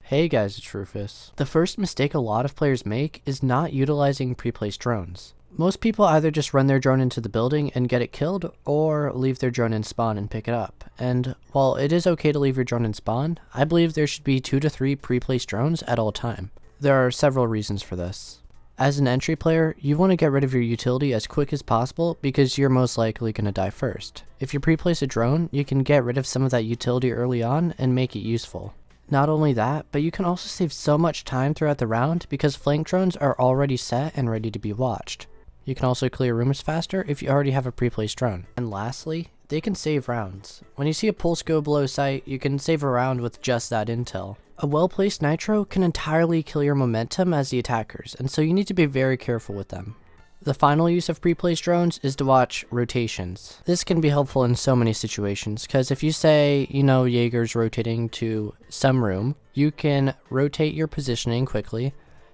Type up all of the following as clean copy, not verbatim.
Hey guys, it's Rufus. The first mistake a lot of players make is not utilizing pre-placed drones. Most people either just run their drone into the building and get it killed, or leave their drone in spawn and pick it up. And while it is okay to leave your drone in spawn, I believe there should be 2 to 3 pre-placed drones at all time. There are several reasons for this. As an entry player, you want to get rid of your utility as quick as possible because you're most likely going to die first. If you pre-place a drone, you can get rid of some of that utility early on and make it useful. Not only that, but you can also save so much time throughout the round because flank drones are already set and ready to be watched. You can also clear rooms faster if you already have a pre-placed drone. And lastly, they can save rounds. When you see a pulse go below sight, you can save a round with just that intel. A well-placed nitro can entirely kill your momentum as the attackers, and so you need to be very careful with them. The final use of pre-placed drones is to watch rotations. This can be helpful in so many situations, because if you say, Jaeger's rotating to some room, you can rotate your positioning quickly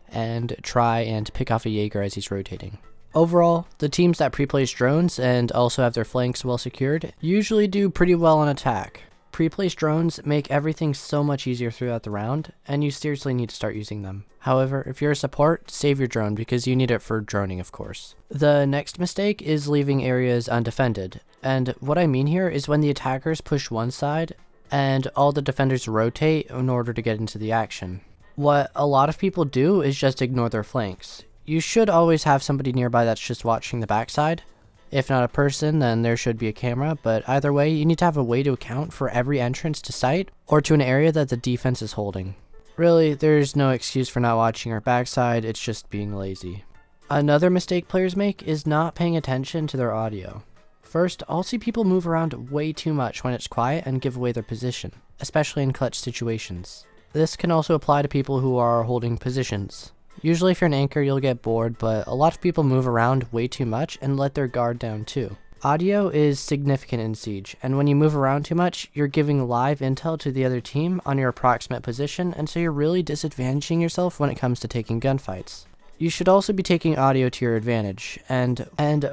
and try and pick off a Jaeger as he's rotating. Overall, the teams that pre-place drones and also have their flanks well secured usually do pretty well on attack. Pre-placed drones make everything so much easier throughout the round, and you seriously need to start using them. However, if you're a support, save your drone because you need it for droning, of course. The next mistake is leaving areas undefended, and what I mean here is when the attackers push one side and all the defenders rotate in order to get into the action. What a lot of people do is just ignore their flanks. You should always have somebody nearby that's just watching the backside. If not a person, then there should be a camera, but either way, you need to have a way to account for every entrance to site or to an area that the defense is holding. Really, there's no excuse for not watching our backside, it's just being lazy. Another mistake players make is not paying attention to their audio. First, I'll see people move around way too much when it's quiet and give away their position, especially in clutch situations. This can also apply to people who are holding positions. Usually if you're an anchor, you'll get bored, but a lot of people move around way too much and let their guard down too. Audio is significant in Siege, and when you move around too much, you're giving live intel to the other team on your approximate position, and so you're really disadvantaging yourself when it comes to taking gunfights. You should also be taking audio to your advantage, and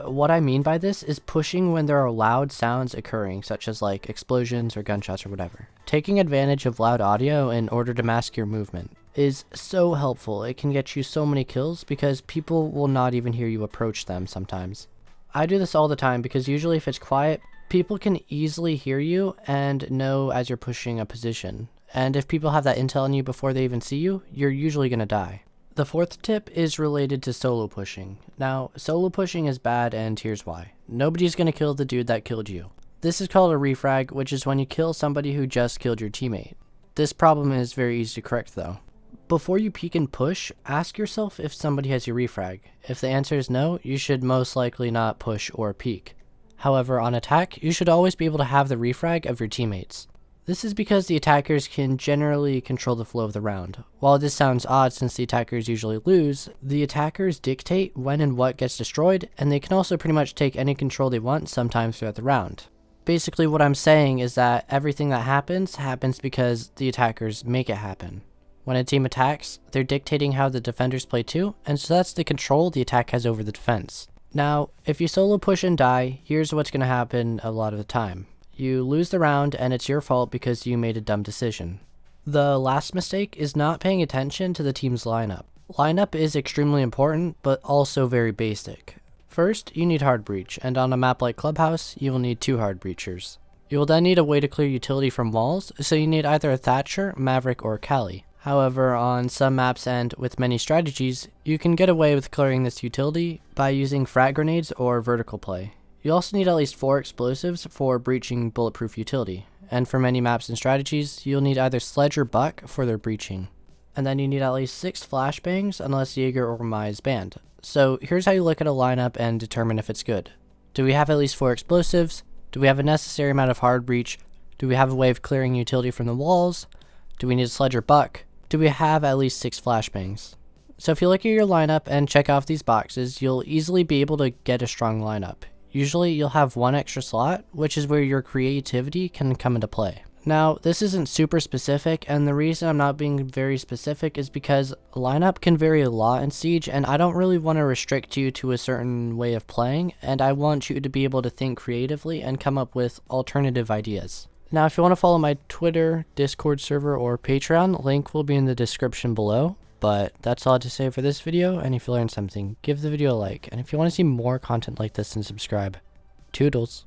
what I mean by this is pushing when there are loud sounds occurring, such as like explosions or gunshots or whatever. Taking advantage of loud audio in order to mask your movement is so helpful. It can get you so many kills because people will not even hear you approach them sometimes. I do this all the time because usually if it's quiet, people can easily hear you and know as you're pushing a position. And if people have that intel on you before they even see you, you're usually going to die. The fourth tip is related to solo pushing. Now, solo pushing is bad and here's why. Nobody's going to kill the dude that killed you. This is called a refrag, which is when you kill somebody who just killed your teammate. This problem is very easy to correct though. Before you peek and push, ask yourself if somebody has your refrag. If the answer is no, you should most likely not push or peek. However, on attack, you should always be able to have the refrag of your teammates. This is because the attackers can generally control the flow of the round. While this sounds odd since the attackers usually lose, the attackers dictate when and what gets destroyed, and they can also pretty much take any control they want sometimes throughout the round. Basically what I'm saying is that everything that happens because the attackers make it happen. When a team attacks, they're dictating how the defenders play too, and so that's the control the attack has over the defense. Now, if you solo push and die, here's what's going to happen a lot of the time. You lose the round and it's your fault because you made a dumb decision. The last mistake is not paying attention to the team's lineup. Lineup is extremely important, but also very basic. First, you need hard breach, and on a map like Clubhouse, you will need 2 hard breachers. You will then need a way to clear utility from walls, so you need either a Thatcher, Maverick, or Kali. However, on some maps and with many strategies, you can get away with clearing this utility by using frag grenades or vertical play. You also need at least 4 explosives for breaching bulletproof utility, and for many maps and strategies, you'll need either Sledge or Buck for their breaching. And then you need at least 6 flashbangs unless Jaeger or Mai is banned. So here's how you look at a lineup and determine if it's good. Do we have at least 4 explosives? Do we have a necessary amount of hard breach? Do we have a way of clearing utility from the walls? Do we need a Sledge or Buck? Do we have at least 6 flashbangs? So if you look at your lineup and check off these boxes, you'll easily be able to get a strong lineup. Usually you'll have 1 extra slot, which is where your creativity can come into play. Now, this isn't super specific, and the reason I'm not being very specific is because a lineup can vary a lot in Siege, and I don't really want to restrict you to a certain way of playing, and I want you to be able to think creatively and come up with alternative ideas. Now, if you want to follow my Twitter, Discord server, or Patreon, link will be in the description below. But that's all I have to say for this video, and if you learned something, give the video a like, and if you want to see more content like this, then subscribe. Toodles!